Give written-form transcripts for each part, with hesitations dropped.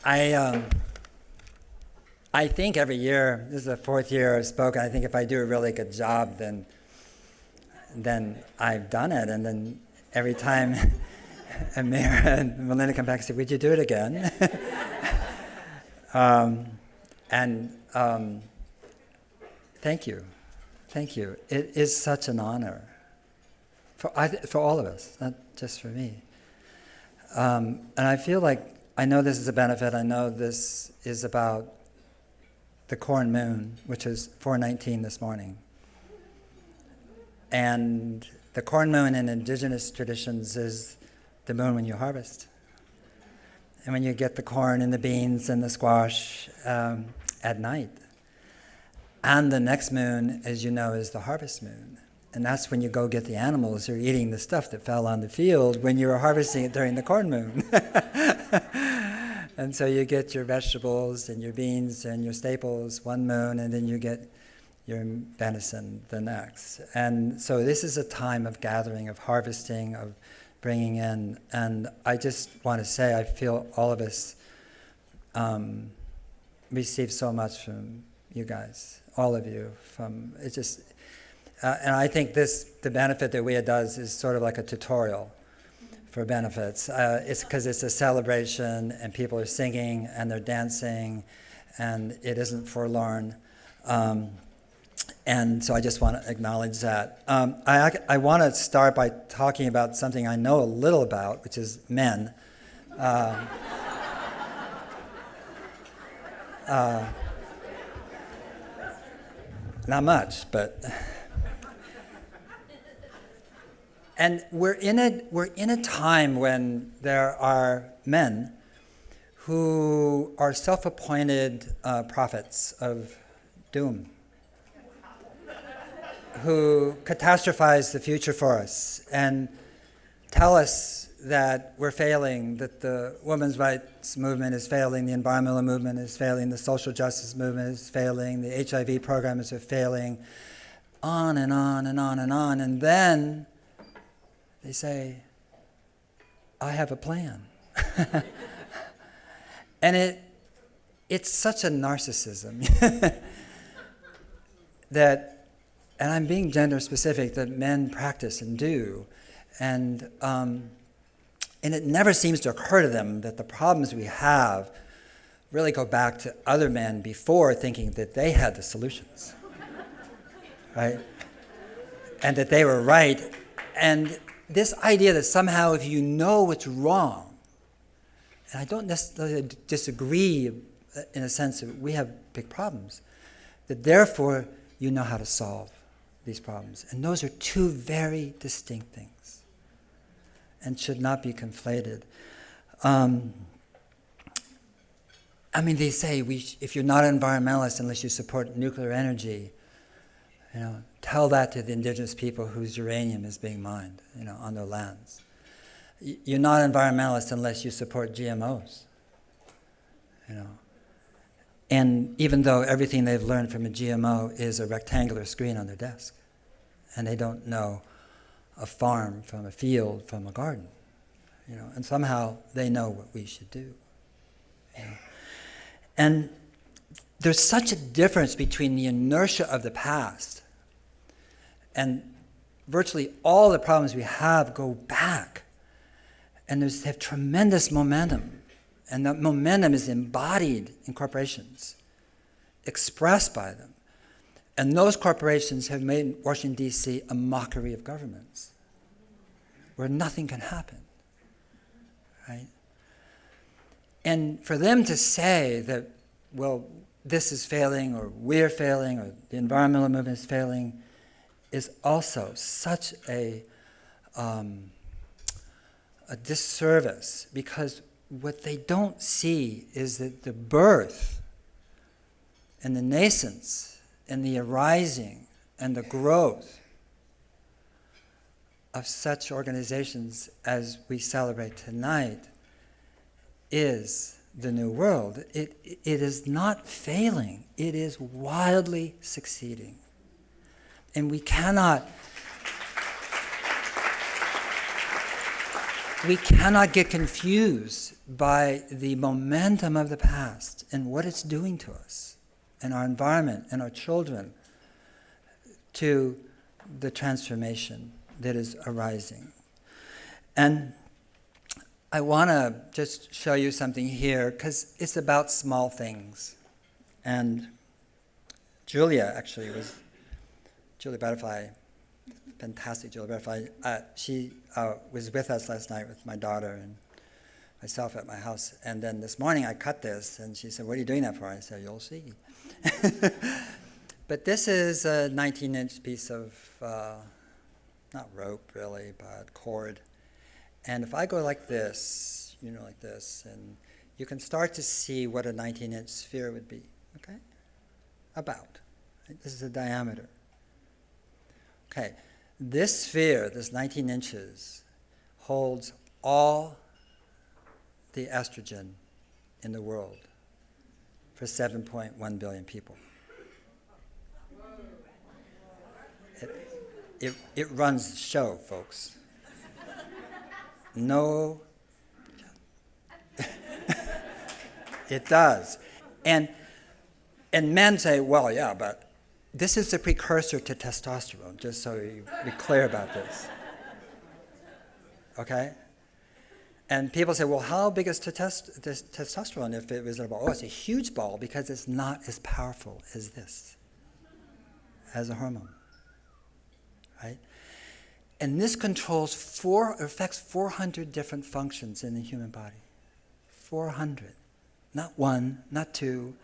I think every year, this is the fourth year I've spoken, I think if I do a really good job, then I've done it. And then every time Amir and Melinda come back and say, would you do it again? Thank you. Thank you. It is such an honor for all of us, not just for me. And I feel like, I know this is a benefit, I know this is about the corn moon, which is 419 this morning. And the corn moon in indigenous traditions is the moon when you harvest. And when you get the corn and the beans and the squash at night. And the next moon, as you know, is the harvest moon. And that's when you go get the animals who are eating the stuff that fell on the field when you were harvesting it during the corn moon. And so you get your vegetables and your beans and your staples one moon, and then you get your venison the next. And so this is a time of gathering, of harvesting, of bringing in. And I just want to say, I feel all of us receive so much from you guys, all of you. And I think the benefit that WEA does is sort of like a tutorial for benefits. It's because it's a celebration and people are singing and they're dancing and it isn't forlorn. And so I just want to acknowledge that. I want to start by talking about something I know a little about, which is men. Not much, but... And we're in a time when there are men who are self-appointed prophets of doom, who catastrophize the future for us and tell us that we're failing, that the women's rights movement is failing, the environmental movement is failing, the social justice movement is failing, the HIV programs are failing, on and on and on and on. And then they say, I have a plan. And it's such a narcissism that, and I'm being gender specific, that men practice and do. And it never seems to occur to them that the problems we have really go back to other men before thinking that they had the solutions, right? And that they were right. And this idea that somehow if you know what's wrong, and I don't necessarily disagree in a sense that we have big problems, that therefore you know how to solve these problems. And those are two very distinct things and should not be conflated. They say if you're not an environmentalist unless you support nuclear energy, tell that to the indigenous people whose uranium is being mined, on their lands. You're not an environmentalist unless you support GMOs, And even though everything they've learned from a GMO is a rectangular screen on their desk, and they don't know a farm from a field from a garden, and somehow they know what we should do. And there's such a difference between the inertia of the past and virtually all the problems we have go back. And they have tremendous momentum. And that momentum is embodied in corporations, expressed by them. And those corporations have made Washington, D.C. a mockery of governments, where nothing can happen, right? And for them to say that, well, this is failing, or we're failing, or the environmental movement is failing, is also such a disservice, because what they don't see is that the birth and the nascence and the arising and the growth of such organizations as we celebrate tonight is the New World. It is not failing. It is wildly succeeding. And we cannot we cannot get confused by the momentum of the past and what it's doing to us and our environment and our children, to the transformation that is arising. And I want to just show you something here because it's about small things. And Julia Butterfly, fantastic Julia Butterfly, she was with us last night with my daughter and myself at my house. And then this morning I cut this and she said, "What are you doing that for?" I said, "You'll see." But this is a 19-inch piece of, not rope really, but cord. And if I go like this, like this, and you can start to see what a 19-inch sphere would be, okay? About. Right? This is the diameter. Okay, this sphere, this 19 inches, holds all the estrogen in the world for 7.1 billion people. It runs the show, folks. No, it does. And men say, well, yeah, but this is the precursor to testosterone, just so you be clear about this. Okay? And people say, well, how big is testosterone if it was a ball? Oh, it's a huge ball because it's not as powerful as this, as a hormone. Right? And this affects 400 different functions in the human body. 400. Not one, not two.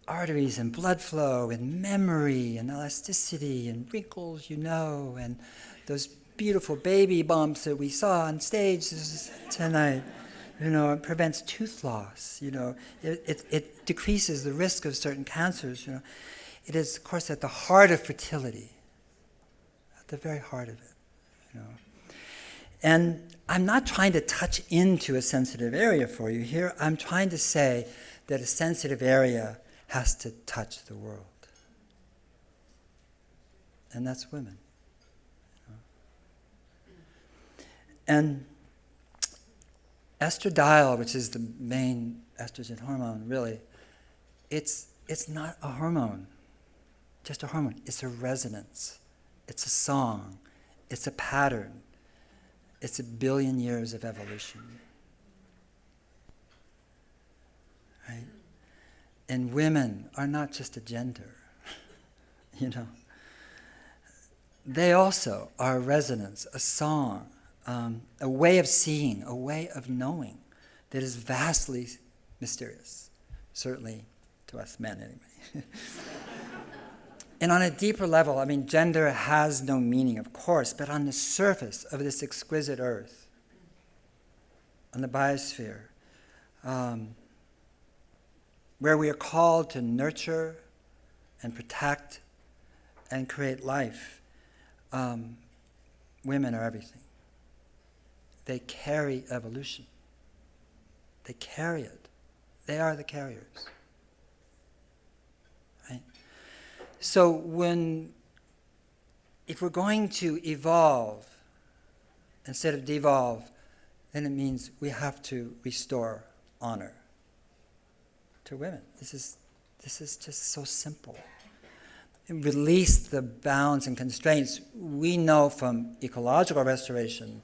Arteries and blood flow and memory and elasticity and wrinkles, and those beautiful baby bumps that we saw on stage tonight. It prevents tooth loss. It decreases the risk of certain cancers. It is, of course, at the heart of fertility. At the very heart of it. And I'm not trying to touch into a sensitive area for you here. I'm trying to say that a sensitive area has to touch the world. And that's women. And estradiol, which is the main estrogen hormone, really, it's not a hormone, just a hormone. It's a resonance. It's a song. It's a pattern. It's 1 billion years of evolution. Right? And women are not just a gender, They also are a resonance, a song, a way of seeing, a way of knowing that is vastly mysterious, certainly to us men anyway. And on a deeper level, gender has no meaning, of course, but on the surface of this exquisite earth, on the biosphere, where we are called to nurture and protect and create life, women are everything. They carry evolution. They carry it. They are the carriers. Right? So if we're going to evolve instead of devolve, then it means we have to restore honor to women. This is just so simple. And release the bounds and constraints. We know from ecological restoration,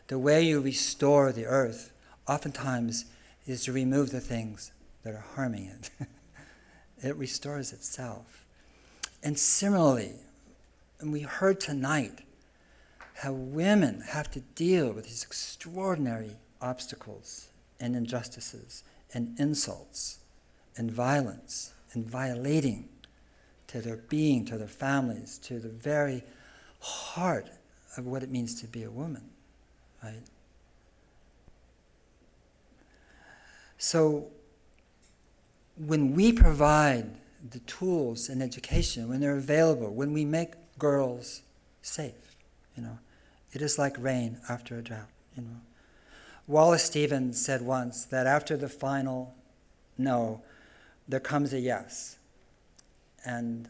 the way you restore the earth oftentimes is to remove the things that are harming it. It restores itself. And similarly, and we heard tonight how women have to deal with these extraordinary obstacles and injustices and insults and violence and violating to their being, to their families, to the very heart of what it means to be a woman, right? So when we provide the tools and education, when they're available, when we make girls safe, it is like rain after a drought, Wallace Stevens said once that after the final no, there comes a yes. And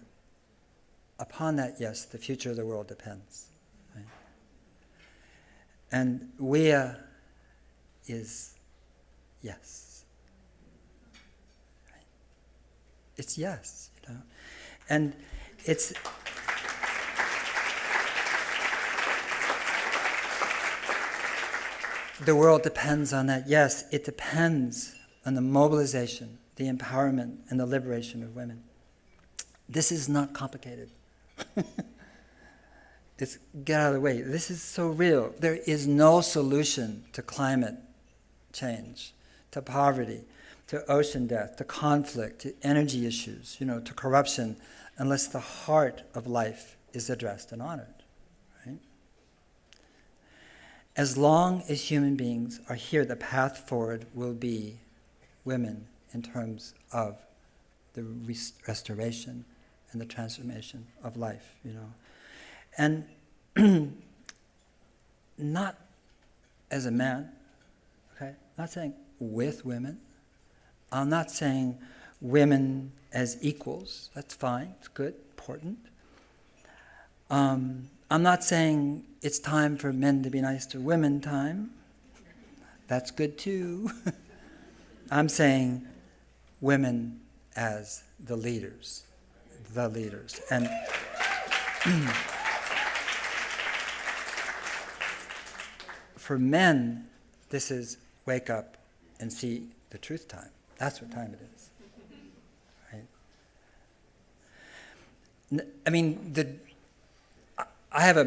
upon that yes, the future of the world depends. Right? And WEA is yes. Right? It's yes, you know. And it's the world depends on that. Yes, it depends on the mobilization, the empowerment, and the liberation of women. This is not complicated. It's get out of the way. This is so real. There is no solution to climate change, to poverty, to ocean death, to conflict, to energy issues, to corruption, unless the heart of life is addressed and honored. Right? As long as human beings are here, the path forward will be women in terms of the restoration and the transformation of life, And not as a man, okay? Not saying with women. I'm not saying women as equals. That's fine, it's good, important. I'm not saying it's time for men to be nice to women time. That's good too. I'm saying women as the leaders. And for men, this is wake up and see the truth time. That's what time it is. Right? I have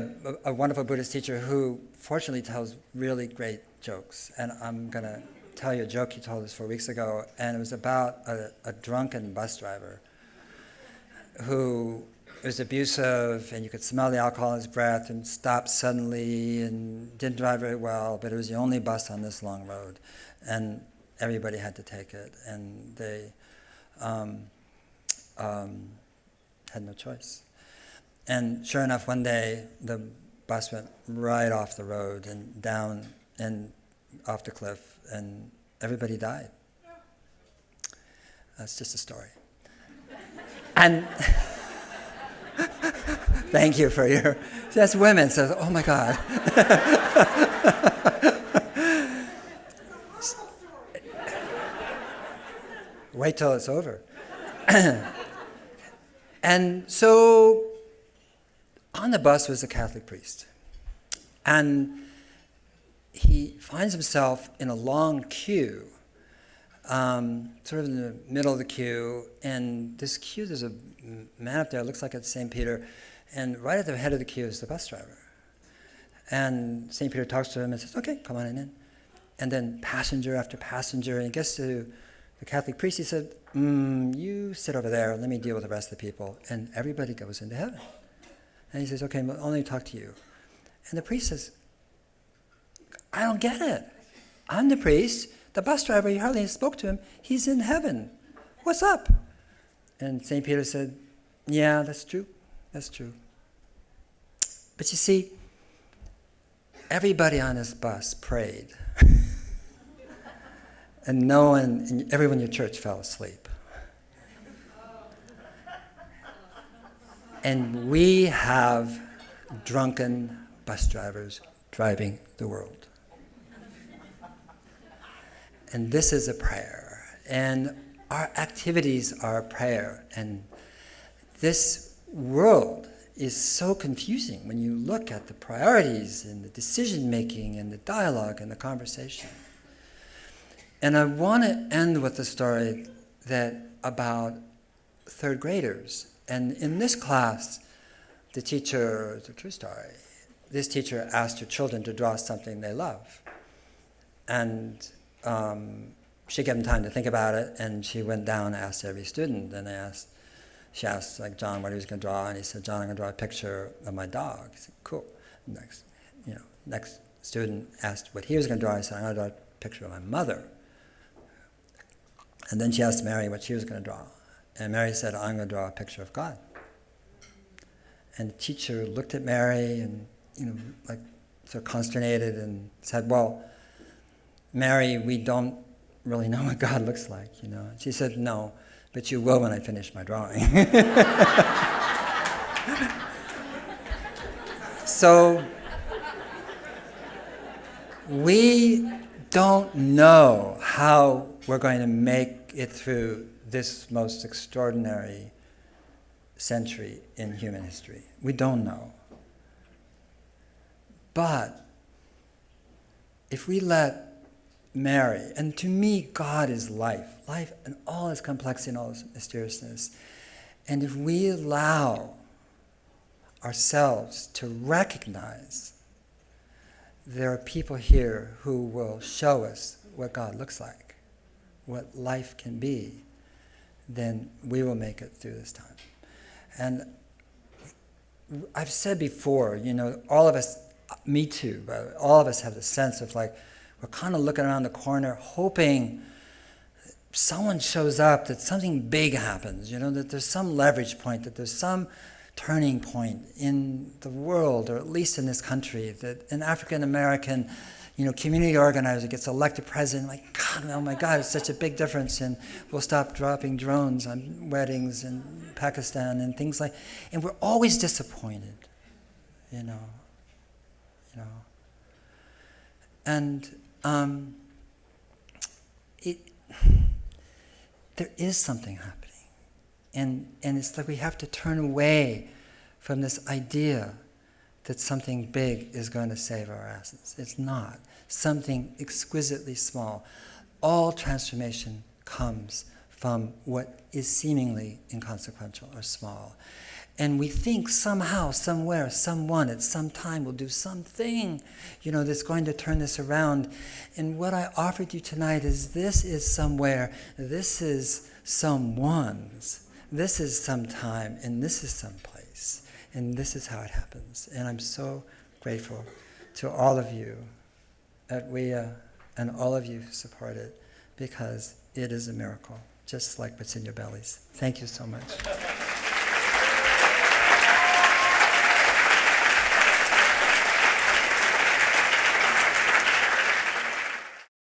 a wonderful Buddhist teacher who fortunately tells really great jokes. And I'm going to tell you a joke he told us 4 weeks ago. And it was about a drunken bus driver who was abusive, and you could smell the alcohol in his breath, and stopped suddenly and didn't drive very well, but it was the only bus on this long road. And everybody had to take it. And they had no choice. And sure enough, one day, the bus went right off the road and down and off the cliff, and everybody died. That's just a story. And thank you for your... That's women, so, oh my God. Wait till it's over. And so... on the bus was a Catholic priest, and he finds himself in a long queue, sort of in the middle of the queue, and this queue, there's a man up there, looks like it's St. Peter, and right at the head of the queue is the bus driver. And St. Peter talks to him and says, okay, come on in. And then passenger after passenger, and he gets to the Catholic priest, he said, you sit over there, let me deal with the rest of the people. And everybody goes into heaven. And he says, okay, I'll only talk to you. And the priest says, I don't get it. I'm the priest. The bus driver, you hardly spoke to him. He's in heaven. What's up? And St. Peter said, yeah, that's true. That's true. But you see, everybody on this bus prayed. And everyone in your church fell asleep. And we have drunken bus drivers driving the world. And this is a prayer. And our activities are a prayer. And this world is so confusing when you look at the priorities and the decision-making and the dialogue and the conversation. And I want to end with a story about third graders. And in this class, the teacher, it's a true story, this teacher asked her children to draw something they love. And she gave them time to think about it, and she went down and asked every student, and she asked, like, John, what he was going to draw, and he said, John, I'm going to draw a picture of my dog. He said, cool. Next student asked what he was going to draw. He said, I'm going to draw a picture of my mother. And then she asked Mary what she was going to draw. And Mary said, I'm going to draw a picture of God. And the teacher looked at Mary and, sort of consternated and said, well, Mary, we don't really know what God looks like, She said, no, but you will when I finish my drawing. So we don't know how we're going to make it through this most extraordinary century in human history. We don't know. But if we let Mary, and to me, God is life and all its complexity and all its mysteriousness. And if we allow ourselves to recognize there are people here who will show us what God looks like, what life can be, then we will make it through this time. And I've said before, all of us, me too, but all of us have the sense of like, we're kind of looking around the corner hoping someone shows up, that something big happens, that there's some leverage point, that there's some turning point in the world, or at least in this country, that an African American, community organizer gets elected president. Like, God, oh my God, it's such a big difference, and we'll stop dropping drones on weddings in Pakistan and things like. And we're always disappointed, And there is something happening. And it's like we have to turn away from this idea that something big is going to save our asses. It's not. Something exquisitely small. All transformation comes from what is seemingly inconsequential or small. And we think somehow, somewhere, someone at some time will do something, that's going to turn this around. And what I offered you tonight is this is somewhere, this is someone's, this is sometime, and this is someplace. And this is how it happens. And I'm so grateful to all of you at WEA and all of you who support it, because it is a miracle, just like what's in your bellies. Thank you so much.